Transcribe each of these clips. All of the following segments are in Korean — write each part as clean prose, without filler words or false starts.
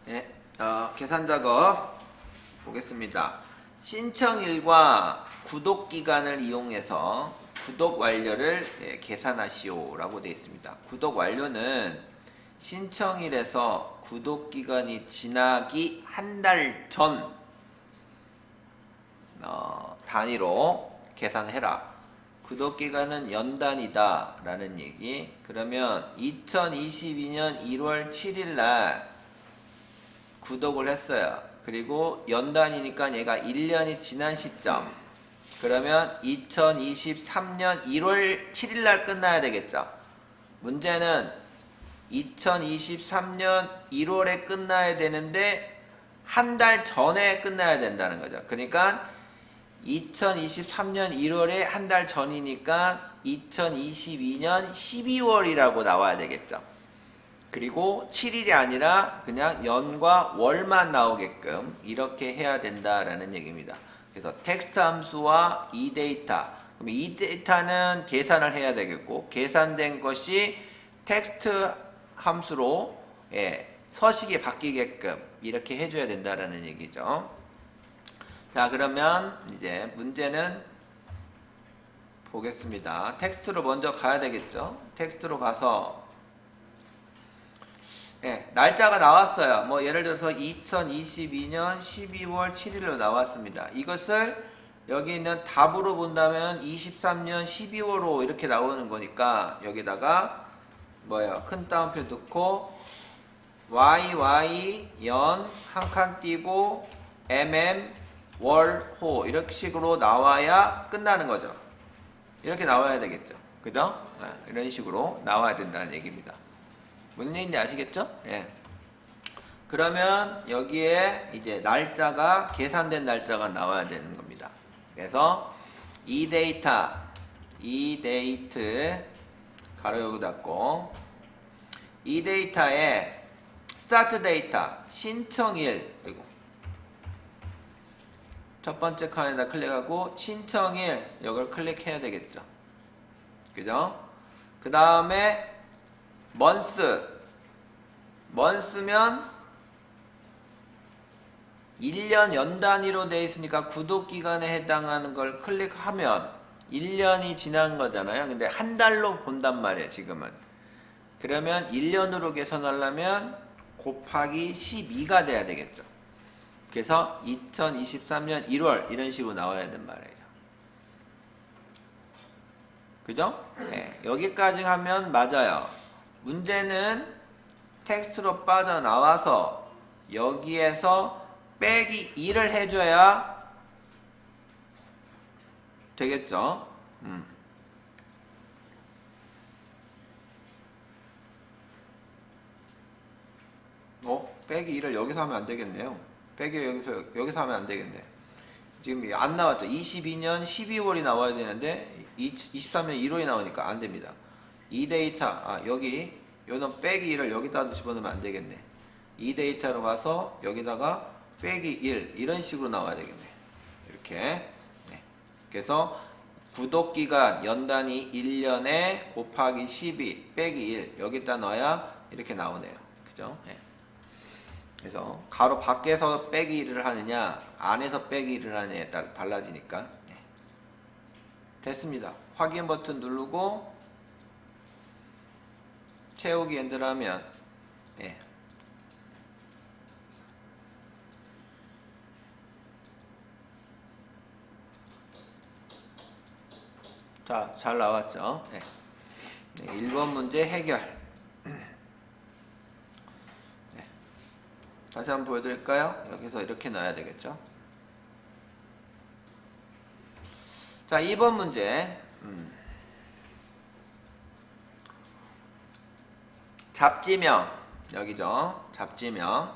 네, 계산 작업 보겠습니다. 신청일과 구독기간을 이용해서 구독 완료를 계산하시오 라고 되어 있습니다. 구독 완료는 신청일에서 구독기간이 지나기 한 달 전 단위로 계산해라. 구독기간은 연단이다 라는 얘기. 그러면 2022년 1월 7일 날 구독을 했어요. 그리고 연단이니까 얘가 1년이 지난 시점. 그러면 2023년 1월 7일 날 끝나야 되겠죠. 문제는 2023년 1월에 끝나야 되는데 한 달 전에 끝나야 된다는 거죠. 그러니까 2023년 1월에 한 달 전이니까 2022년 12월이라고 나와야 되겠죠. 그리고 7일이 아니라 그냥 연과 월만 나오게끔 이렇게 해야 된다라는 얘기입니다. 그래서 텍스트 함수와 이 데이터, 그럼 이 데이터는 계산을 해야 되겠고, 계산된 것이 텍스트 함수로 서식이 바뀌게끔 이렇게 해줘야 된다라는 얘기죠. 자, 그러면 이제 문제는 보겠습니다. 텍스트로 먼저 가야 되겠죠. 텍스트로 가서 날짜가 나왔어요. 뭐 예를 들어서 2022년 12월 7일로 나왔습니다. 이것을 여기 있는 답으로 본다면 23년 12월로 이렇게 나오는 거니까 여기다가 뭐예요? 큰 따옴표 넣고 YY 연 한 칸 띄고 MM 월 호 이렇게 식으로 나와야 끝나는 거죠. 이렇게 나와야 되겠죠. 그죠? 이런 식으로 나와야 된다는 얘기입니다. 무슨 얘기인지 아시겠죠? 예. 그러면 여기에 이제 날짜가 계산된 날짜가 나와야 되는 겁니다. 그래서 이 데이트 가로 열고 닫고 이 데이터에 스타트 데이터 신청일 그리고 첫 번째 칸에다 클릭하고 신청일 이걸 클릭해야 되겠죠. 그죠? 그 다음에 먼스면 1년 연 단위로 되어 있으니까 구독기간에 해당하는 걸 클릭하면 1년이 지난 거잖아요. 근데 한 달로 본단 말이에요, 지금은. 그러면 1년으로 계산하려면 곱하기 12가 돼야 되겠죠. 그래서 2023년 1월 이런 식으로 나와야 된단 말이에요. 그죠? 네, 여기까지 하면 맞아요. 문제는 텍스트로 빠져나와서 여기에서 빼기 2를 해줘야 되겠죠. 빼기 2를 여기서 하면 안 되겠네요. 빼기 여기서 하면 안 되겠네. 지금 안 나왔죠. 22년 12월이 나와야 되는데 23년 1월이 나오니까 안 됩니다. 이 데이터, 여기 요놈 빼기 1을 여기다 집어넣으면 안 되겠네. 이 데이터로 가서 여기다가 빼기 1 이런 식으로 나와야 되겠네. 이렇게. 네. 그래서 구독기간 연단위 1년에 곱하기 12 빼기 1 여기다 넣어야 이렇게 나오네요. 그죠? 네. 그래서 가로 밖에서 빼기 1을 하느냐 안에서 빼기 1을 하느냐에 따라 달라지니까. 네. 됐습니다. 확인 버튼 누르고 채우기 엔드를 하면 자, 잘 나왔죠? 1번 문제 해결. 다시 한번 보여드릴까요? 여기서 이렇게 놔야 되겠죠? 자, 2번 문제. 잡지명 여기죠. 잡지명.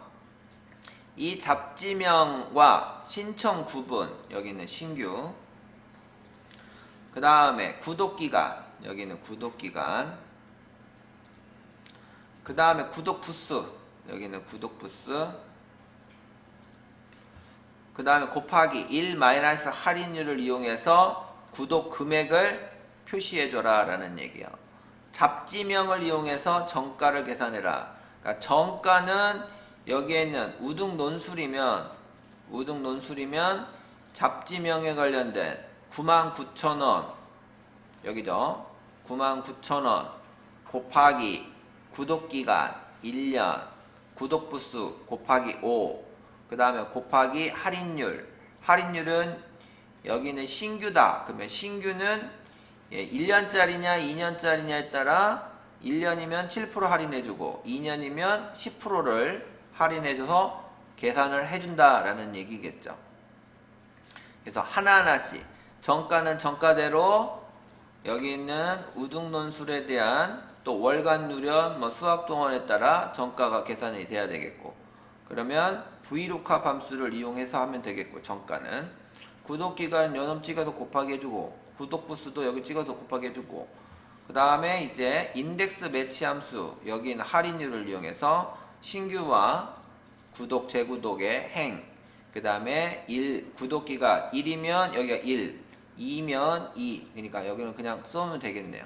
이 잡지명과 신청 구분 여기는 신규. 그 다음에 구독기간 여기는 구독기간. 그 다음에 구독 부수 여기는 구독 부수. 그 다음에 곱하기 1 마이너스 할인율을 이용해서 구독 금액을 표시해줘라 라는 얘기예요. 잡지명을 이용해서 정가를 계산해라. 그러니까 정가는 여기에 있는 우등논술이면 잡지명에 관련된 99,000원 여기죠. 99,000원 곱하기 구독기간 1년 구독부수 곱하기 5 그 다음에 곱하기 할인율은 여기는 신규다. 그러면 신규는 1년짜리냐 2년짜리냐에 따라 1년이면 7% 할인해주고 2년이면 10%를 할인해줘서 계산을 해준다라는 얘기겠죠. 그래서 하나하나씩 정가는 정가대로 여기 있는 우등논술에 대한 또 월간 누련 수학동원에 따라 정가가 계산이 돼야 되겠고 그러면 VLOOKUP 함수를 이용해서 하면 되겠고 정가는 구독기간 요놈 찍어서 곱하기 해주고 구독부수도 여기 찍어서 곱하기 해주고 그 다음에 이제 인덱스 매치 함수 여기 있는 할인율을 이용해서 신규와 구독 재구독의 행 그 다음에 구독기간 1이면 여기가 1 2면 2 그러니까 여기는 그냥 쏘면 되겠네요.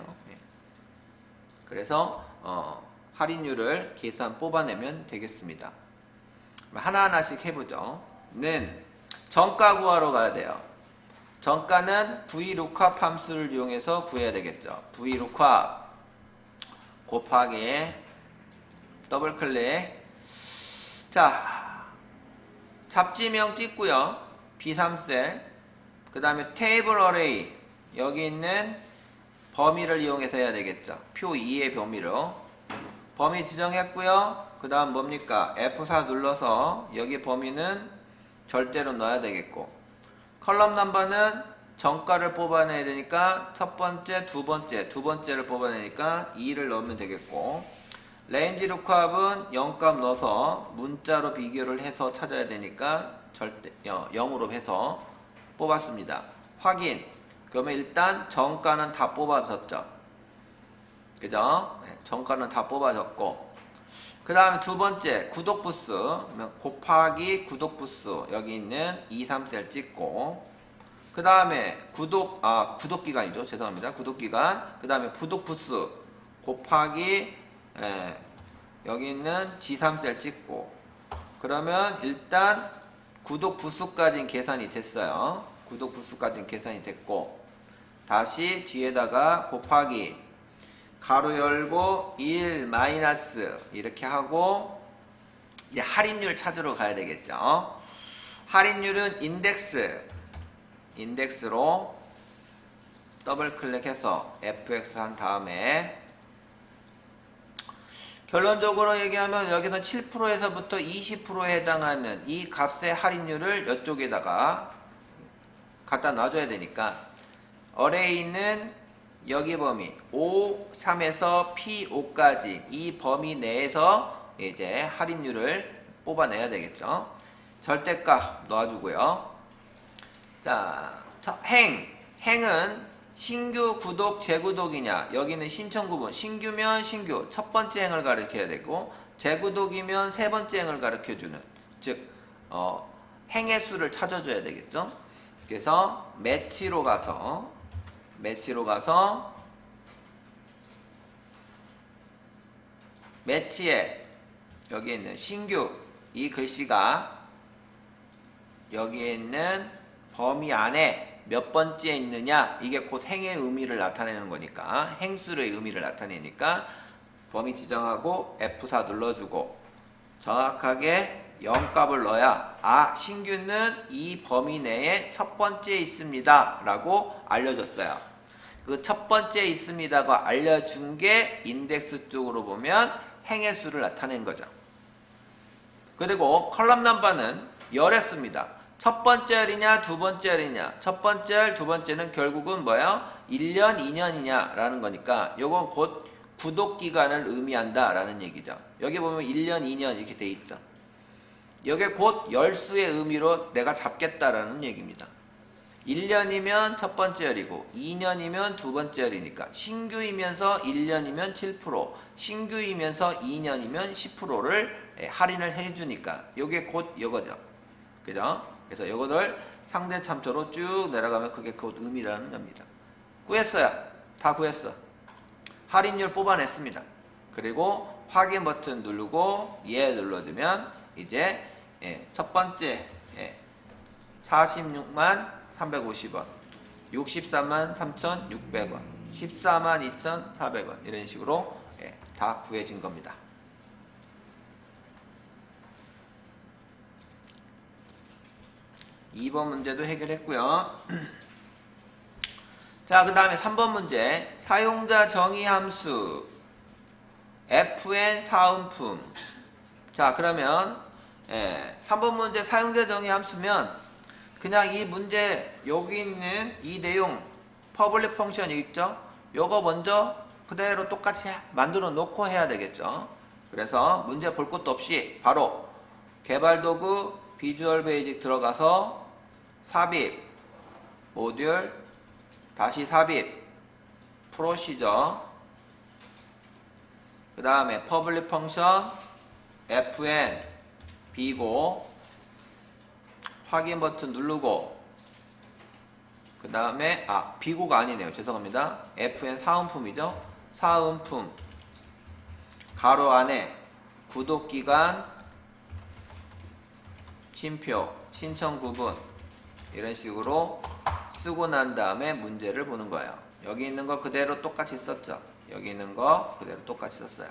그래서 할인율을 계산 뽑아내면 되겠습니다. 하나하나씩 해보죠. 는 정가 구하러 가야 돼요. 정가는 VLOOKUP 함수를 이용해서 구해야 되겠죠. VLOOKUP 곱하기 더블 클릭. 자, 잡지명 찍고요. B3셀. 그 다음에 테이블 어레이. 여기 있는 범위를 이용해서 해야 되겠죠. 표 2의 범위로. 범위 지정했고요. 그 다음 뭡니까? F4 눌러서 여기 범위는 절대로 넣어야 되겠고 컬럼 넘버는 정가를 뽑아내야 되니까 첫 번째, 두 번째를 뽑아내니까 2를 넣으면 되겠고 레인지 루크업은 0값 넣어서 문자로 비교를 해서 찾아야 되니까 절대 0으로 해서 뽑았습니다. 확인. 그러면 일단 정가는 다 뽑아졌죠. 그죠? 정가는 다 뽑아졌고 그 다음에 두 번째 구독부수 곱하기 구독부수 여기 있는 2, 3셀 찍고 그 다음에 구독기간이죠. 죄송합니다. 구독기간 그 다음에 부독부수 곱하기 여기 있는 G3셀 찍고 그러면 일단 구독부수까지는 계산이 됐어요. 구독부수까지는 계산이 됐고 다시 뒤에다가 곱하기 가로 열고 1 마이너스 이렇게 하고 이제 할인율 찾으러 가야 되겠죠. 할인율은 인덱스로 더블 클릭해서 fx 한 다음에 결론적으로 얘기하면 여기서 7%에서부터 20%에 해당하는 이 값의 할인율을 이쪽에다가 갖다 놔줘야 되니까 어레이는 여기 범위 5, 3에서 P5까지 이 범위 내에서 이제 할인율을 뽑아내야 되겠죠. 절대값 넣어주고요. 자, 행은 신규, 구독, 재구독이냐 여기는 신청 구분 신규면 신규 첫 번째 행을 가르쳐야 되고 재구독이면 세 번째 행을 가르쳐주는 즉 행의 수를 찾아줘야 되겠죠. 그래서 매치로 가서 매치에 여기 있는 신규 이 글씨가 여기에 있는 범위 안에 몇 번째에 있느냐 이게 곧 행의 의미를 나타내는 거니까 행수의 의미를 나타내니까 범위 지정하고 F4 눌러주고 정확하게 0값을 넣어야 신규는 이 범위 내에 첫 번째에 있습니다 라고 알려줬어요. 그 첫 번째에 있습니다가 알려준 게 인덱스 쪽으로 보면 행의 수를 나타낸 거죠. 그리고 컬럼 넘버는 열했습니다. 첫 번째 알이냐 두 번째 알이냐 첫 번째 알 두 번째는 결국은 뭐예요? 1년 2년이냐 라는 거니까 요건 곧 구독기간을 의미한다 라는 얘기죠. 여기 보면 1년 2년 이렇게 돼 있죠. 여기 곧 열수의 의미로 내가 잡겠다라는 얘기입니다. 1년이면 첫 번째 알이고 2년이면 두 번째 알이니까 신규이면서 1년이면 7% 신규이면서 2년이면 10%를 할인을 해주니까 요게 곧 요거죠. 그죠? 그래서 요거를 상대 참조로 쭉 내려가면 그게 곧 의미라는 겁니다. 구했어요. 다 구했어. 할인율 뽑아냈습니다. 그리고 확인 버튼 누르고 예 눌러주면 이제 첫 번째 46만 350원, 64만 3,600원, 14만 2,400원 이런 식으로 다 구해진 겁니다. (2번) 문제도 해결했고요. 자, 그 다음에 3번 문제. 사용자 정의 함수 fn 사은품. 자, 그러면 3번 문제 사용자 정의 함수면 그냥 이 문제 여기 있는 이 내용 퍼블릭 펑션 있죠? 요거 먼저 그대로 똑같이 만들어 놓고 해야 되겠죠. 그래서 문제 볼 것도 없이 바로 개발도구 비주얼 베이직 들어가서 삽입 모듈 다시 삽입 프로시저 그 다음에 퍼블릭 펑션 fn 비고 확인 버튼 누르고 그 다음에 비고가 아니네요. 죄송합니다. fn 사은품이죠. 사은품 가로 안에 구독기간 심표 신청 구분 이런 식으로 쓰고 난 다음에 문제를 보는 거예요. 여기 있는 거 그대로 똑같이 썼죠. 여기 있는 거 그대로 똑같이 썼어요.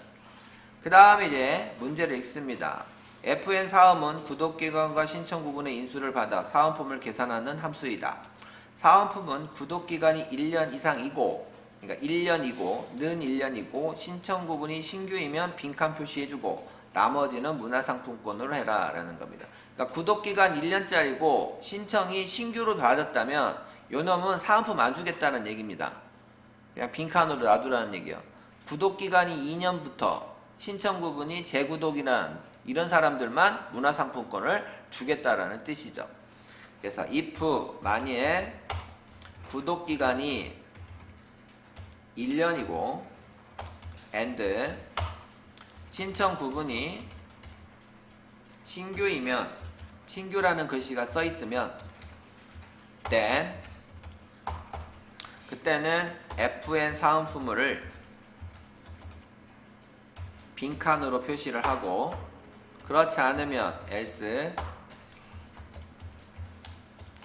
그 다음에 이제 문제를 읽습니다. fn 사음은 구독기간과 신청 구분의 인수를 받아 사은품을 계산하는 함수이다. 사은품은 구독기간이 1년 이상이고 그러니까 1년이고 는 1년이고 신청 구분이 신규이면 빈칸 표시해주고 나머지는 문화상품권으로 해라 라는 겁니다. 그러니까 구독기간 1년짜리고 신청이 신규로 받았다면 요놈은 사은품 안 주겠다는 얘기입니다. 그냥 빈칸으로 놔두라는 얘기예요. 구독기간이 2년부터 신청 구분이 재구독이란 이런 사람들만 문화상품권을 주겠다라는 뜻이죠. 그래서 if 만일 구독기간이 1년이고 and 신청 구분이 신규이면 신규라는 글씨가 써 있으면 then 그때는 fn 사은품을 빈칸으로 표시를 하고 그렇지 않으면 else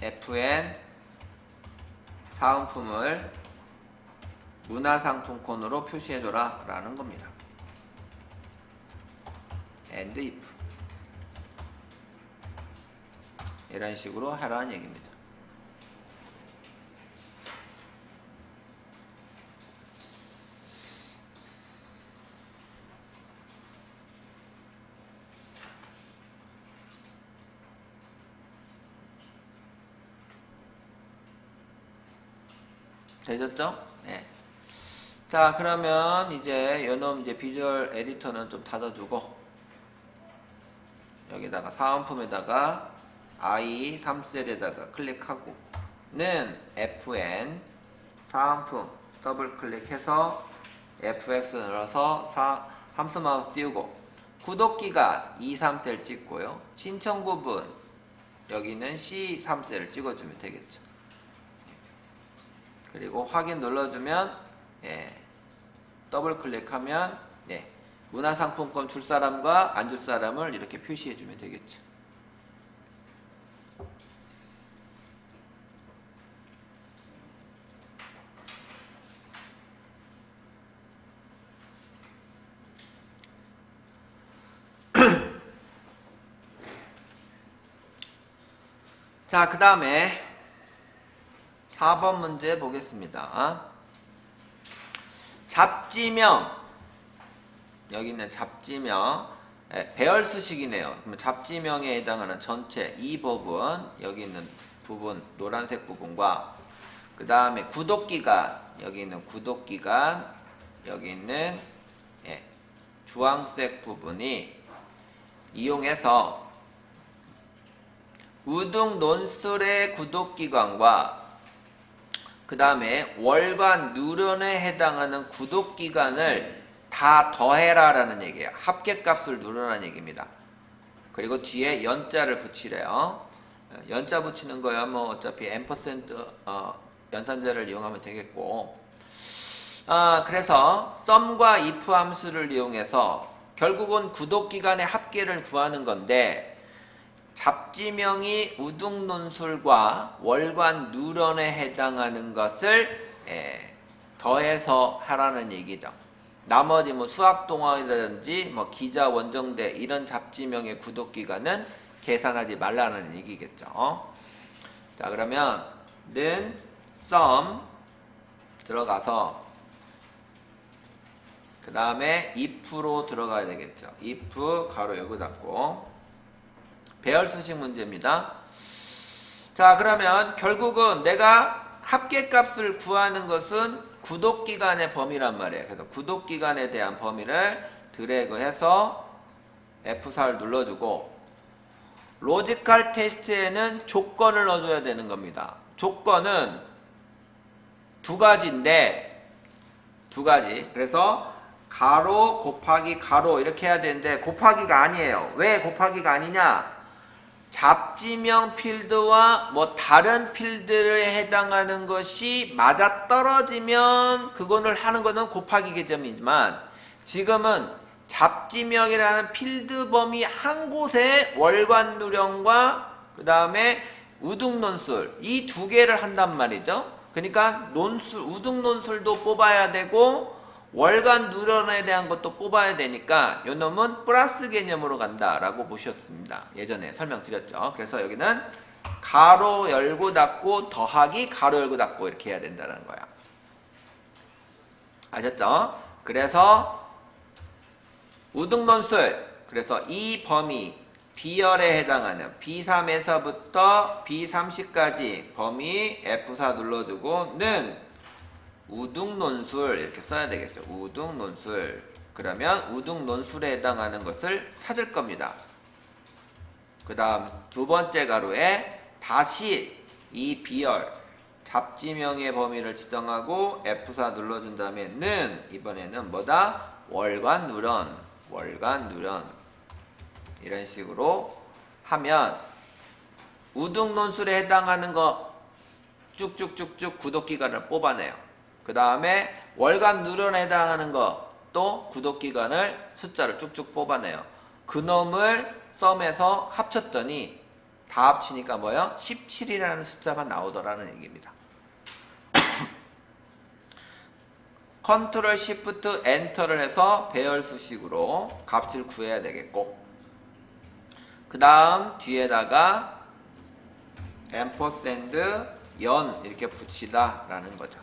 fn 사은품을 문화상품권으로 표시해줘라 라는 겁니다. and if 이런 식으로 하라는 얘기입니다. 되셨죠? 네. 자, 그러면 이제 요놈 이제 비주얼 에디터는 좀 닫아주고 여기다가 사은품에다가 I 3셀에다가 클릭하고 는 fn 사은품 더블 클릭해서 fx 눌러서 함수 마우스 띄우고 구독기간 2, 3셀 찍고요. 신청 구분 여기는 C 3셀을 찍어주면 되겠죠. 그리고 확인 눌러주면 더블 클릭하면 문화상품권 줄 사람과 안 줄 사람을 이렇게 표시해주면 되겠죠. 자, 그 다음에 4번 문제 보겠습니다. 잡지명 여기 있는 잡지명 배열수식이네요. 그러면 잡지명에 해당하는 전체 이 부분 여기 있는 부분 노란색 부분과 그 다음에 구독기간 여기 있는 구독기간 여기 있는 주황색 부분이 이용해서 우등 논술의 구독기간과 그 다음에 월간 누런에 해당하는 구독기간을 다 더해라 라는 얘기예요. 합계값을 누르라는 얘기입니다. 그리고 뒤에 연자를 붙이래요. 연자 붙이는 거야 뭐 어차피 앰퍼센트 연산자를 이용하면 되겠고 그래서 sum과 if 함수를 이용해서 결국은 구독기간의 합계를 구하는 건데 잡지명이 우등논술과 월간 누런에 해당하는 것을 더해서 하라는 얘기죠. 나머지 뭐 수학동화라든지 뭐 기자, 원정대 이런 잡지명의 구독기간은 계산하지 말라는 얘기겠죠. 자, 그러면 는 sum 들어가서 그 다음에 if로 들어가야 되겠죠. if 가로 열고 닫고 배열수식 문제입니다. 자, 그러면 결국은 내가 합계값을 구하는 것은 구독기간의 범위란 말이에요. 그래서 구독기간에 대한 범위를 드래그해서 F4를 눌러주고 로지컬 테스트에는 조건을 넣어줘야 되는 겁니다. 조건은 두 가지인데 두 가지. 그래서 가로 곱하기 가로 이렇게 해야 되는데 곱하기가 아니에요. 왜 곱하기가 아니냐? 잡지명 필드와 뭐 다른 필드에 해당하는 것이 맞아떨어지면 그거를 하는 거는 곱하기 개념이지만 지금은 잡지명이라는 필드 범위 한 곳에 월간 누령과 그 다음에 우등논술 이 두 개를 한단 말이죠. 그러니까 논술, 우등논술도 뽑아야 되고 월간 누런에 대한 것도 뽑아야 되니까 요 놈은 플러스 개념으로 간다라고 보셨습니다. 예전에 설명드렸죠. 그래서 여기는 가로 열고 닫고 더하기 가로 열고 닫고 이렇게 해야 된다는 거야. 아셨죠? 그래서 우등논술 그래서 이 범위 B열에 해당하는 B3에서부터 B30까지 범위 F4 눌러주고 는 우등논술 이렇게 써야 되겠죠. 우등논술 그러면 우등논술에 해당하는 것을 찾을 겁니다. 그 다음 두 번째 가로에 다시 이 B열 잡지명의 범위를 지정하고 F4 눌러준 다음에 는 이번에는 뭐다? 월간 누런 월간 누런 이런 식으로 하면 우등논술에 해당하는 거 쭉쭉쭉쭉 구독기간을 뽑아내요. 그 다음에 월간 누런에 해당하는 거 또 구독기간을 숫자를 쭉쭉 뽑아내요. 그놈을 썸에서 합쳤더니 다 합치니까 뭐요? 17이라는 숫자가 나오더라는 얘기입니다. 컨트롤 시프트 엔터를 해서 배열수식으로 값을 구해야 되겠고 그 다음 뒤에다가 앰퍼샌드 연 이렇게 붙이다 라는 거죠.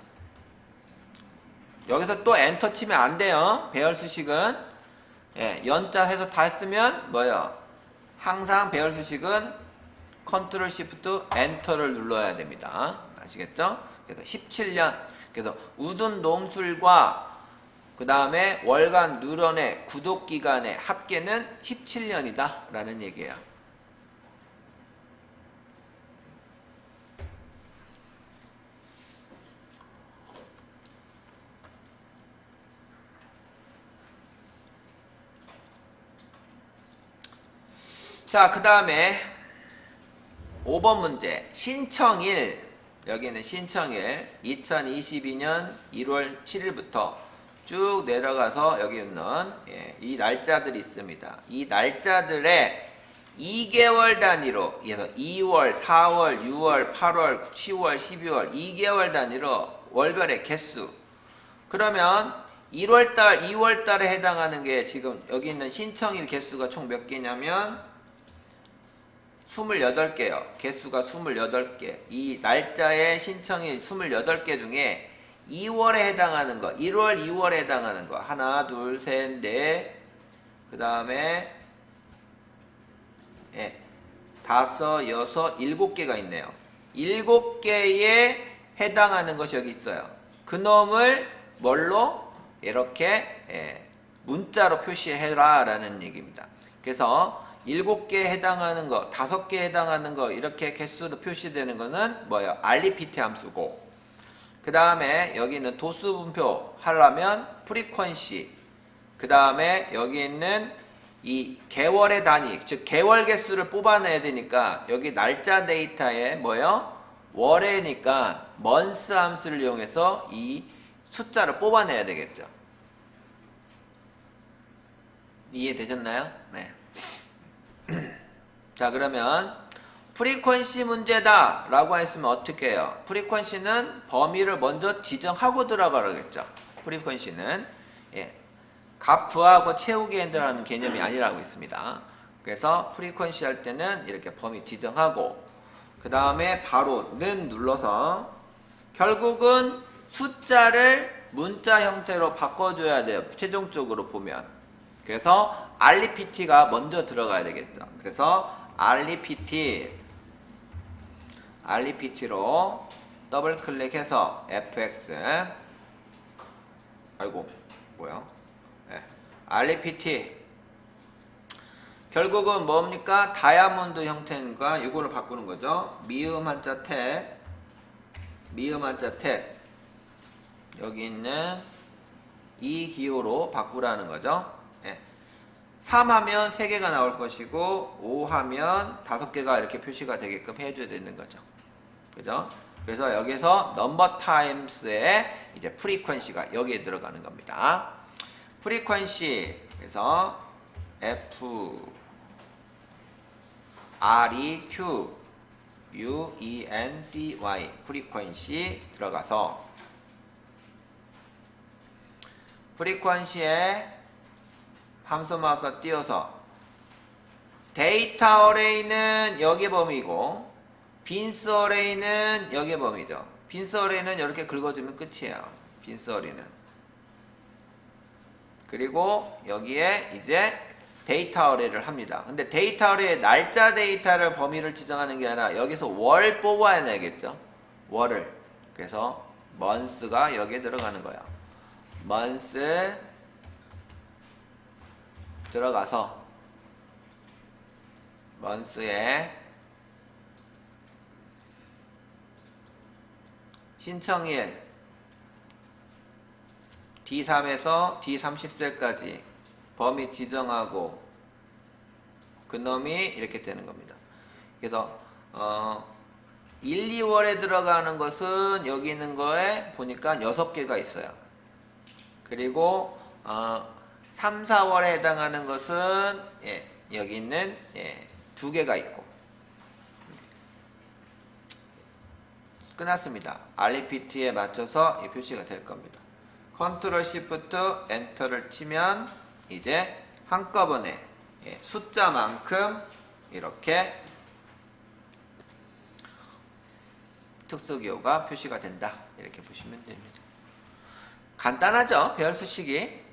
여기서 또 엔터 치면 안 돼요. 배열수식은 연자 해서 다 했으면 뭐예요? 항상 배열수식은 컨트롤 시프트 엔터를 눌러야 됩니다. 아시겠죠? 그래서 17년 그래서 우등논술과 그 다음에 월간 누런의 구독기간의 합계는 17년이다 라는 얘기예요. 자, 그 다음에 5번 문제 신청일 여기는 신청일 2022년 1월 7일부터 쭉 내려가서 여기 있는 이 날짜들이 있습니다. 이 날짜들의 2개월 단위로 그래서 2월, 4월, 6월, 8월, 10월, 12월 2개월 단위로 월별의 개수 그러면 1월달, 2월달에 해당하는 게 지금 여기 있는 신청일 개수가 총 몇 개냐면 28개요. 개수가 28개. 이 날짜의 신청일 28개 중에 2월에 해당하는 거, 1월, 2월에 해당하는 거 하나, 둘, 셋, 넷 그 다음에 다섯, 여섯, 7개가 있네요. 7개에 해당하는 것이 여기 있어요. 그놈을 뭘로? 이렇게 문자로 표시해라 라는 얘기입니다. 그래서 7개에 해당하는 거, 5개에 해당하는 거 이렇게 개수로 표시되는 거는 뭐예요? 알리피티 함수고 그 다음에 여기 있는 도수 분표 하려면 프리퀀시 그 다음에 여기 있는 이 개월의 단위 즉 개월 개수를 뽑아내야 되니까 여기 날짜 데이터에 뭐예요? 월에니까 month 함수를 이용해서 이 숫자를 뽑아내야 되겠죠. 이해되셨나요? 네. 자, 그러면 프리퀀시 문제다 라고 했으면 어떻게 해요? 프리퀀시는 범위를 먼저 지정하고 들어가라겠죠. 프리퀀시는 값 구하고 채우기 한다는 개념이 아니라고 있습니다. 그래서 프리퀀시 할 때는 이렇게 범위 지정하고 그 다음에 바로 는 눌러서 결국은 숫자를 문자 형태로 바꿔줘야 돼요. 최종적으로 보면. 그래서 REPT가 먼저 들어가야 되겠죠. 그래서 REPT로 더블 클릭해서 fx 아이고 뭐야? REPT 결국은 뭡니까? 다이아몬드 형태인가 이거를 바꾸는 거죠. 미음 한자 탭 여기 있는 이 기호로 바꾸라는 거죠. 3 하면 3개가 나올 것이고 5 하면 5개가 이렇게 표시가 되게끔 해줘야 되는 거죠. 그죠? 그래서 여기서 넘버 타임스의 이제 프리퀀시가 여기에 들어가는 겁니다. 프리퀀시 그래서 F REQ UENCY 프리퀀시 들어가서 프리퀀시에 함수 마우스 띄워서 데이터 어레이는 여기 범위고 빈스 어레이는 여기 범위죠. 빈스 어레이는 이렇게 긁어주면 끝이에요. 빈스 어레이는. 그리고 여기에 이제 데이터 어레이를 합니다. 근데 데이터 어레이의 날짜 데이터를 범위를 지정하는 게 아니라 여기서 월 뽑아야 되겠죠. 월을. 그래서 months가 여기에 들어가는 거야. months 들어가서 months에 신청일 D3에서 D30셀까지 범위 지정하고 그놈이 이렇게 되는 겁니다. 그래서 1, 2월에 들어가는 것은 여기 있는 거에 보니까 6개가 있어요. 그리고 3, 4월에 해당하는 것은 여기 있는 2개가 있고 끝났습니다. REPT에 맞춰서 표시가 될 겁니다. 컨트롤 시프트 엔터를 치면 이제 한꺼번에 숫자만큼 이렇게 특수기호가 표시가 된다. 이렇게 보시면 됩니다. 간단하죠? 배열 수식이.